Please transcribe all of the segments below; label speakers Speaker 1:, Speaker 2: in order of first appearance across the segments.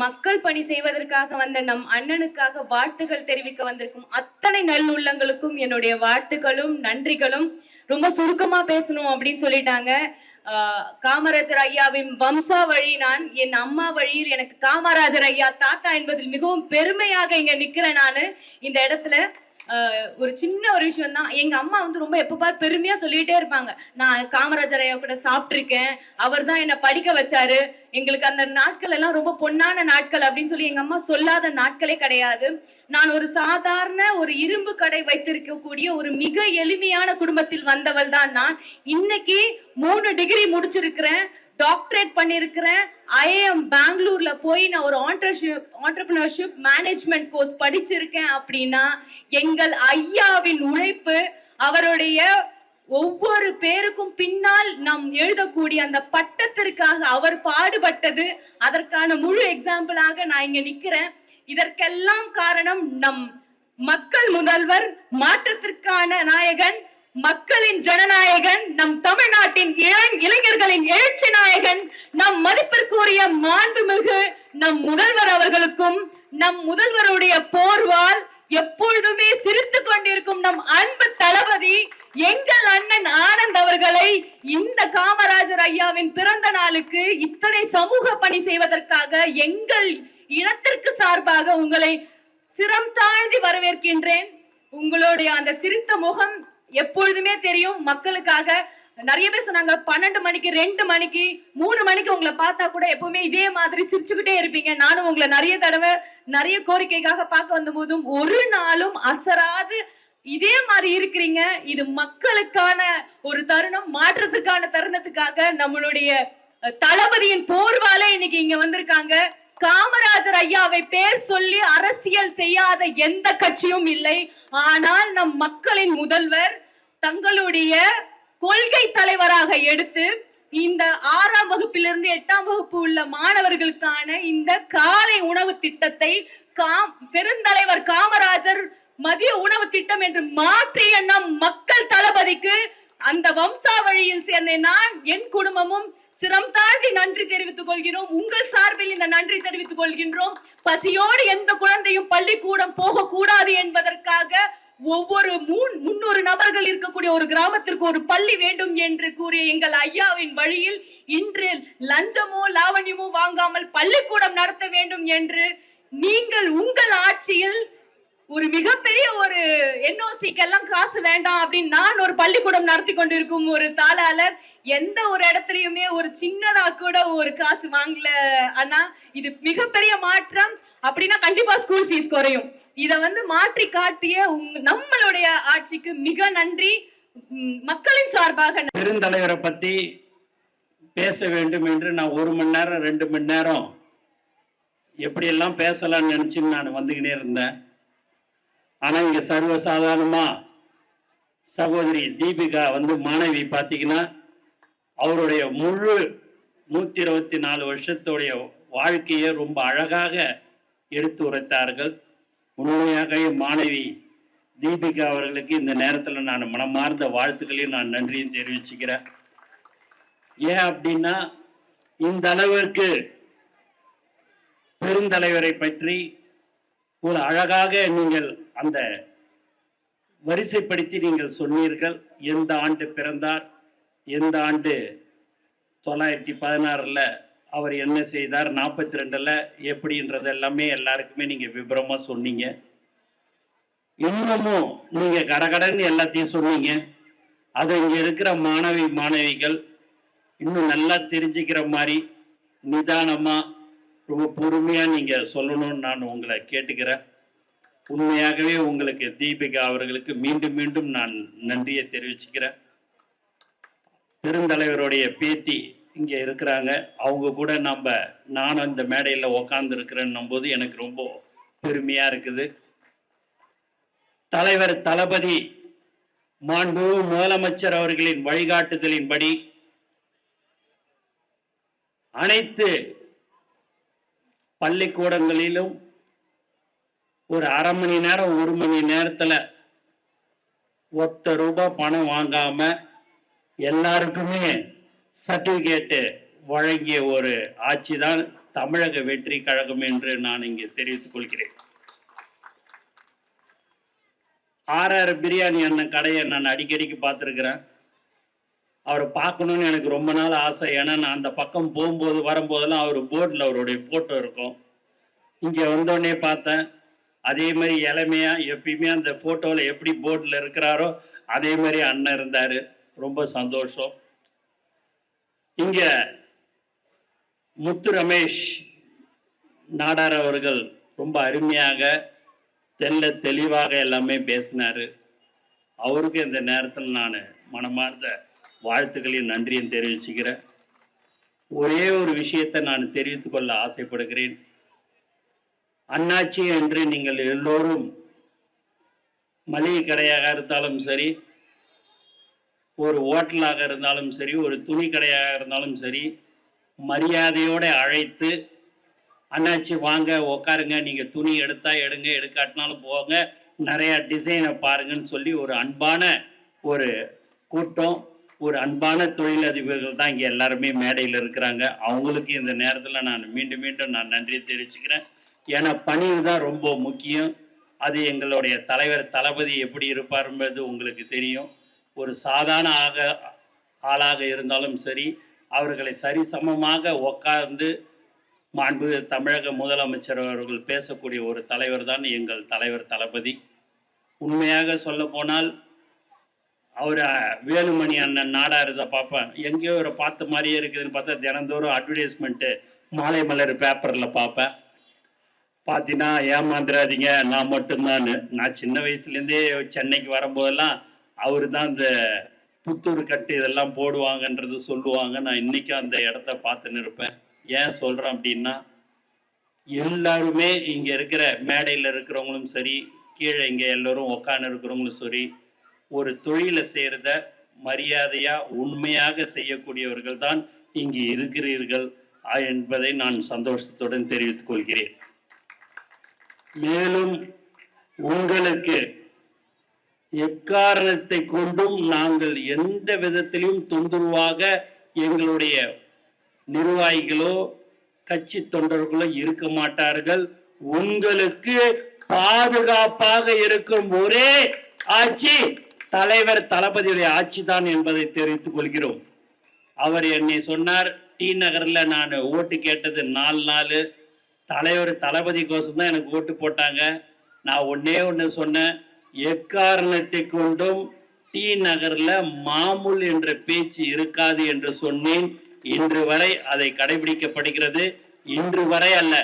Speaker 1: மக்கள் பணி செய்வதற்காக வந்த நம் அண்ணனுக்காக வாழ்த்துகள் தெரிவிக்க வந்திருக்கும் அத்தனை நல்லுள்ளங்களுக்கும் என்னுடைய வாழ்த்துக்களும் நன்றிகளும். ரொம்ப சுருக்கமா பேசணும் அப்படின்னு சொல்லிட்டாங்க. காமராஜர் ஐயாவின் வம்சாவழி நான், என் அம்மா வழியில் எனக்கு காமராஜர் ஐயா தாத்தா என்பதில் மிகவும் பெருமையாக இங்க நிக்கிறேன். நானு இந்த இடத்துல ஒரு சின்ன ஒரு விஷயம் தான். எங்க அம்மா வந்து ரொம்ப எப்ப பாரு பெருமையா சொல்லிட்டே இருப்பாங்க. நான் காமராஜர் ஐயா கூட சாப்பிட்டிருக்கேன், அவர் தான் என்ன படிக்க வச்சாரு, எங்களுக்கு அந்த நாட்கள் எல்லாம் ரொம்ப பொன்னான நாட்கள் அப்படின்னு சொல்லி எங்க அம்மா சொல்லாத நாட்களே கிடையாது. நான் ஒரு சாதாரண ஒரு இரும்பு கடை வைத்திருக்கக்கூடிய ஒரு மிக எளிமையான குடும்பத்தில் வந்தவள் தான் நான். இன்னைக்கு 3 டிகிரி முடிச்சிருக்கிறேன், டாக்டரேட் பண்ணிருக்கிறேன். ஐஏஎம் பெங்களூர்ல போய் நான் ஒரு ஆண்டர்பிரினர்ஷிப் மேனேஜ்மெண்ட் கோர்ஸ் படிச்சிருக்கேன். அப்படின்னா எங்கள் ஐயாவின் உழைப்பு, அவருடைய ஒவ்வொரு பேருக்கும் பின்னால் நாம் எழுதக்கூடிய அந்த பட்டத்திற்காக அவர் பாடுபட்டது, அதற்கான முழு எக்ஸாம்பிளாக நான் இங்க நிக்கிறேன். இதற்கெல்லாம் காரணம் நம் மக்கள் முதல்வர், மாற்றத்திற்கான நாயகன், மக்களின் ஜனநாயகன், நம் தமிழ்நாட்டின் இளைஞர்களின் எழுச்சி நாயகன், நம் மதிப்பிற்குரிய மாண்புமிகு நம் முதல்வர் அவர்களுக்கும், நம் முதல்வருடைய போர்வால் எப்பொழுதுமே சிரித்துக் கொண்டிருக்கும் நம் அன்பு தளபதி எங்கள் அண்ணன் ஆனந்த் அவர்களை இந்த காமராஜர் ஐயாவின் பிறந்த நாளுக்கு இத்தனை சமூக பணி செய்வதற்காக எங்கள் இனத்திற்கு சார்பாக உங்களை சிரம் தாழ்த்தி வரவேற்கின்றேன். உங்களுடைய அந்த சிரித்த முகம் எப்பொழுதுமே தெரியும் மக்களுக்காக. நிறைய பேர் சொன்னாங்க 12 மணிக்கு 2 மணிக்கு 3 மணிக்கு உங்களை பார்த்தா கூட எப்பவுமே இதே மாதிரி சிரிச்சுக்கிட்டே இருப்பீங்க. நானும் உங்களை நிறைய தடவை நிறைய கோரிக்கைக்காக பார்க்க வந்த போதும் ஒரு நாளும் அசராது இதே மாதிரி இருக்கிறீங்க. இது மக்களுக்கான ஒரு தருணம், மாற்றத்துக்கான தருணத்துக்காக நம்மளுடைய தளபதியின் போர்வாலே இன்னைக்கு இங்க வந்திருக்காங்க. காமராஜர் ஐயாவை பேர் சொல்லி அரசியல் செய்யாத எந்த கட்சியும் இல்லை. ஆனால் நம் மக்களின் முதல்வர் தங்களுடைய கொள்கை தலைவராக எடுத்து இந்த 6ஆம் வகுப்பிலிருந்து 8ஆம் வகுப்பு உள்ள மாணவர்களுக்கான இந்த காலை உணவு திட்டத்தை பெருந்தலைவர் காமராஜர் மதிய உணவு திட்டம் என்று மாற்றிய நம் மக்கள் தளபதிக்கு அந்த வம்சாவழியில் சேர்ந்த நான், என் குடும்பமும் சிரம் தாழ்த்தி நன்றி தெரிவித்துக் கொள்கிறோம். உங்கள் சார்பில் இந்த நன்றி தெரிவித்துக் கொள்கின்றோம். பசியோடு எந்த குழந்தையும் பள்ளிக்கூடம் போக கூடாது என்பதற்காக ஒவ்வொரு 300 நபர்கள் இருக்கக்கூடிய ஒரு கிராமத்திற்கு ஒரு பள்ளி வேண்டும் என்று கூறிய எங்கள் ஐயாவின் வழியில் இன்று லஞ்சமோ லாவண்யமோ வாங்காமல் பள்ளிக்கூடம் நடத்த வேண்டும் என்று நீங்கள் உங்கள் ஆட்சியில் ஒரு மிகப்பெரிய ஒரு என்ஓசிக்கெல்லாம் காசு வேண்டாம் அப்படின்னு நான் ஒரு பள்ளிக்கூடம் நடத்தி கொண்டிருக்கும் ஒரு தாளாளர். எந்த ஒரு இடத்துலயுமே ஒரு சின்னதா கூட ஒரு காசு வாங்கல அண்ணா. இது மிகப்பெரிய மாற்றம். அப்படின்னா கண்டிப்பா ஸ்கூல் ஃபீஸ் குறையும். இத வந்து மாற்றி காட்டிய நம்மளுடைய ஆட்சிக்கு மிக நன்றி. மக்களின் சார்பாக
Speaker 2: பெருந்தலைவரை பத்தி பேச வேண்டும் என்று நான் 1 மணி நேரம் 2 மணி நேரம் எப்படி எல்லாம் பேசலாம்னு நினைச்சுன்னு நான் வந்துகினே இருந்தேன். ஆனா இங்க சர்வசாதாரணமா சகோதரி தீபிகா வந்து மாணவி பார்த்தீங்கன்னா அவருடைய முழு 124 வருஷத்துடைய வாழ்க்கையை ரொம்ப அழகாக எடுத்து உரைத்தார்கள். உண்மையாகவே மாணவி தீபிகா அவர்களுக்கு இந்த நேரத்தில் நான் மனமார்ந்த வாழ்த்துக்களையும் நான் நன்றியும் தெரிவிச்சுக்கிறேன். ஏன் அப்படின்னா இந்த அளவிற்கு பெருந்தலைவரை பற்றி ஒரு அழகாக நீங்கள் அந்த வரிசைப்படுத்தி நீங்கள் சொன்னீர்கள். எந்த ஆண்டு பிறந்தார், எந்த ஆண்டு 916 அவர் என்ன செய்தார், 42 எப்படின்றது எல்லாமே எல்லாருக்குமே நீங்க விபரமா சொன்னீங்க. இன்னமும் நீங்க கடகடன்னு எல்லாத்தையும் சொன்னீங்க. அதை இங்க இருக்கிற மாணவிகள் இன்னும் நல்லா தெரிஞ்சுக்கிற மாதிரி நிதானமா ரொம்ப பொறுமையா நீங்க சொல்லணும்னு நான் உங்களை கேட்டுக்கிறேன். உண்மையாகவே உங்களுக்கு தீபிகா அவர்களுக்கு மீண்டும் மீண்டும் நான் நன்றியை தெரிவிச்சுக்கிறேன். பெருந்தலைவருடைய பேத்தி இங்கே இருக்கிறாங்க. அவங்க கூட நானும் இந்த மேடையில் உக்காந்து இருக்கிறேன்னும் போது எனக்கு ரொம்ப பெருமையா இருக்குது. தலைவர் தளபதி மாண்பு முதலமைச்சர் அவர்களின் வழிகாட்டுதலின்படி அனைத்து பள்ளிக்கூடங்களிலும் ஒரு அரை மணி நேரம் 1 மணி நேரத்துல ₹1 பணம் வாங்காம எல்லாருக்குமே சர்டிபிகேட் வழங்கிய ஒரு ஆட்சி தான் தமிழக வெற்றி கழகம் என்று நான் இங்கே தெரிவித்துக் கொள்கிறேன். ஆர்ஆர் பிரியாணி அண்ணன் கடையை நான் அடிக்கடிக்கு பார்த்துருக்கிறேன். அவரை பார்க்கணுன்னு எனக்கு ரொம்ப நாள் ஆசை. ஏன்னா நான் அந்த பக்கம் போகும்போது வரும்போதெல்லாம் அவர் போர்டில் அவருடைய ஃபோட்டோ இருக்கும். இங்கே வந்தோடனே பார்த்தேன். அதே மாதிரி இளமையாக எப்பயுமே அந்த ஃபோட்டோவில் எப்படி போர்டில் இருக்கிறாரோ அதே மாதிரி அண்ணன் இருந்தார். ரொம்ப சந்தோஷம். இங்கே முத்து ரமேஷ் நாடார் அவர்கள் ரொம்ப அருமையாக தெளிவாக எல்லாமே பேசினார். அவருக்கு இந்த நேரத்தில் நான் மனமார்ந்த வாழ்த்துக்களையும் நன்றியும் தெரிவிச்சுக்கிறேன். ஒரே ஒரு விஷயத்தை நான் தெரிவித்துக் கொள்ள ஆசைப்படுகிறேன். அண்ணாச்சி என்று நீங்கள் எல்லோரும் மளிகை கடையாக இருந்தாலும் சரி, ஒரு ஹோட்டலாக இருந்தாலும் சரி, ஒரு துணி கடையாக இருந்தாலும் சரி, மரியாதையோடு அழைத்து அண்ணாச்சி வாங்க உக்காருங்க, நீங்கள் துணி எடுத்தா எடுங்க, எடுக்காட்டினாலும் போங்க, நிறையா டிசைனை பாருங்கன்னு சொல்லி ஒரு அன்பான ஒரு கூட்டம், ஒரு அன்பான தொழிலதிபர்கள் தான் இங்கே எல்லாருமே மேடையில் இருக்கிறாங்க. அவங்களுக்கு இந்த நேரத்தில் நான் மீண்டும் நான் நன்றி தெரிவிச்சுக்கிறேன். ஏன்னா பணிவு தான் ரொம்ப முக்கியம். அது எங்களுடைய தலைவர் தளபதி எப்படி இருப்பார் என்பது உங்களுக்கு தெரியும். ஒரு சாதாரண ஆளாக இருந்தாலும் சரி, அவர்களை சரிசமமாக உட்கார்ந்து மாண்பு தமிழக முதலமைச்சர் அவர்கள் பேசக்கூடிய ஒரு தலைவர் தான் எங்கள் தலைவர் தளபதி. உண்மையாக சொல்ல போனால் அவர் வேலுமணி அண்ணன் நாடாரதை பார்ப்பேன். எங்கேயோ ஒரு பார்த்த மாதிரியே இருக்குதுன்னு பார்த்தா தினந்தோறும் அட்வர்டைஸ்மெண்ட்டு மாலை மலர் பேப்பரில் பார்ப்பேன். பார்த்தீங்கன்னா ஏமாந்துடாதீங்க நான் மட்டும்தான். நான் சின்ன வயசுலேருந்தே சென்னைக்கு வரும்போதெல்லாம் அவர் தான் இந்த புத்தூர் கட்டு இதெல்லாம் போடுவாங்கன்றது சொல்லுவாங்க. நான் இன்றைக்கும் அந்த இடத்த பார்த்துன்னு இருப்பேன். ஏன் சொல்கிறேன் அப்படின்னா, எல்லாருமே இங்கே இருக்கிற மேடையில் இருக்கிறவங்களும் சரி, கீழே இங்கே எல்லோரும் உக்காந்து இருக்கிறவங்களும் சரி, ஒரு தொழிலை செய்கிறத மரியாதையாக உண்மையாக செய்யக்கூடியவர்கள் தான் இங்கே இருக்கிறீர்கள் என்பதை நான் சந்தோஷத்துடன் தெரிவித்துக் கொள்கிறேன். மேலும் உங்களுக்கு எக்காரணத்தை கொண்டும் நாங்கள் எந்த விதத்திலும் தொந்தரவாக எங்களுடைய நிர்வாகிகளோ கட்சி தொண்டர்களோ இருக்க மாட்டார்கள். உங்களுக்கு பாதுகாப்பாக இருக்கும் ஒரே ஆட்சி தலைவர் தளபதியுடைய ஆட்சி தான் என்பதை தெரிவித்துக் கொள்கிறோம். அவர் என்னை சொன்னார், டி நகர்ல நான் ஓட்டு கேட்டது 4 நாள் தலைவர் தளபதி கோசம் தான் எனக்கு ஓட்டு போட்டாங்க. நான் ஒண்ணு சொன்னேன், எக்காரணத்தை கொண்டும் டி நகர்ல மாமூல் என்ற பேச்சு இருக்காது என்று சொன்னேன். இன்று வரை அதை கடைபிடிக்கப்படுகிறது. இன்று வரை அல்ல,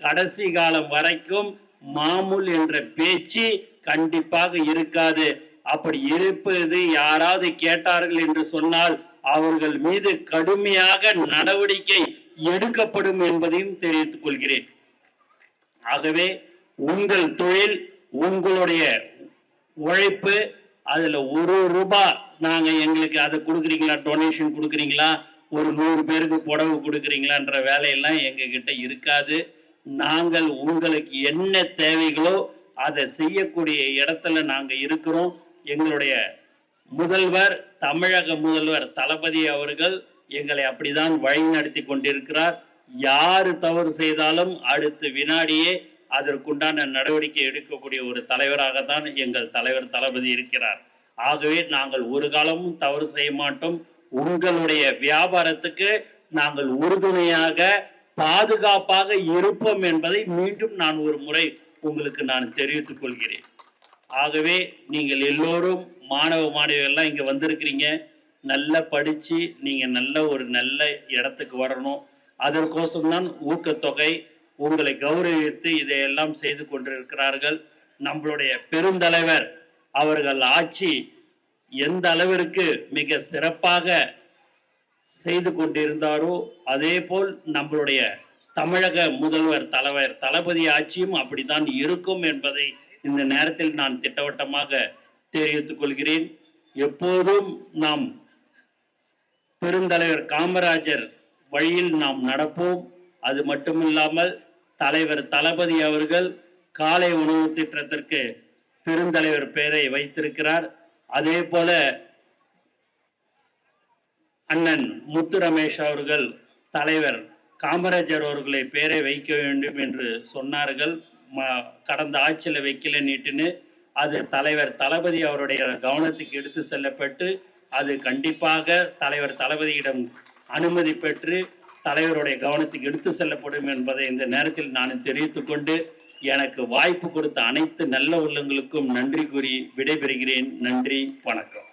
Speaker 2: கடைசி காலம் வரைக்கும் மாமூல் என்ற பேச்சு கண்டிப்பாக இருக்காது. அப்படி இருப்பது யாராவது கேட்டார்கள் என்று சொன்னால் அவர்கள் மீது கடுமையாக நடவடிக்கை எடுக்கப்படும் என்பதையும் தெரிவித்துக் கொள்கிறேன். ஆகவே உங்கள் தொழில், உங்களுடைய உழைப்பு, அதுல ஒரு ரூபாய் நாங்க எங்களுக்கு அதை கொடுக்குறீங்களா, டொனேஷன் கொடுக்குறீங்களா, ஒரு 100 பேருக்கு புடவை கொடுக்குறீங்களான்ற வேலையெல்லாம் எங்க கிட்ட இருக்காது. நாங்கள் உங்களுக்கு என்ன தேவைகளோ அதை செய்யக்கூடிய இடத்துல நாங்க இருக்கிறோம். எங்களுடைய முதல்வர், தமிழக முதல்வர் தளபதி அவர்கள் எங்களை அப்படிதான் வழி நடத்தி கொண்டிருக்கிறார். யாரு தவறு செய்தாலும் அடுத்த வினாடியே அதற்குண்டான நடவடிக்கை எடுக்கக்கூடிய ஒரு தலைவராகத்தான் எங்கள் தலைவர் தளபதி இருக்கிறார். ஆகவே நாங்கள் ஒரு காலமும் தவறு செய்ய மாட்டோம். உங்களுடைய வியாபாரத்துக்கு நாங்கள் உறுதுணையாக பாதுகாப்பாக இருப்போம் என்பதை மீண்டும் நான் ஒரு முறை உங்களுக்கு நான் தெரிவித்துக் கொள்கிறேன். ஆகவே நீங்கள் எல்லோரும் மாணவ மாணவிகள்லாம் இங்கே வந்திருக்கிறீங்க. நல்லா படித்து நீங்கள் நல்ல இடத்துக்கு வரணும். அதற்கோசம்தான் ஊக்கத்தொகை உங்களை கௌரவித்து இதையெல்லாம் செய்து கொண்டிருக்கிறார்கள். நம்மளுடைய பெருந்தலைவர் அவர்கள் ஆட்சி எந்த அளவிற்கு மிக சிறப்பாக செய்து கொண்டிருந்தாரோ அதே போல் நம்மளுடைய தமிழக முதல்வர் தலைவர் தளபதி ஆட்சியும் அப்படித்தான் இருக்கும் என்பதை இந்த நேரத்தில் நான் திட்டவட்டமாக தெரிவித்துக் கொள்கிறேன். எப்போதும் நாம் பெருந்தலைவர் காமராஜர் வழியில் நாம் நடப்போம். அது மட்டுமில்லாமல் தலைவர் தளபதி அவர்கள் காலை உணவு திட்டத்திற்கு பெருந்தலைவர் பெயரை வைத்திருக்கிறார். அதே போல அண்ணன் முத்து ரமேஷ் அவர்கள் தலைவர் காமராஜர் அவர்களை பேரை வைக்க வேண்டும் என்று சொன்னார்கள். கடந்த ஆட்சியில் வைக்கல நீட்டுன்னு அது தலைவர் தளபதி அவருடைய கவனத்துக்கு எடுத்து செல்லப்பட்டு அது கண்டிப்பாக தலைவர் தளபதியிடம் அனுமதி பெற்று தலைவருடைய கவனத்துக்கு எடுத்து செல்லப்படும் என்பதை இந்த நேரத்தில் நான் தெரிவித்துக் கொண்டு எனக்கு வாய்ப்பு கொடுத்த அனைத்து நல்ல உள்ளங்களுக்கும் நன்றி கூறி விடைபெறுகிறேன். நன்றி, வணக்கம்.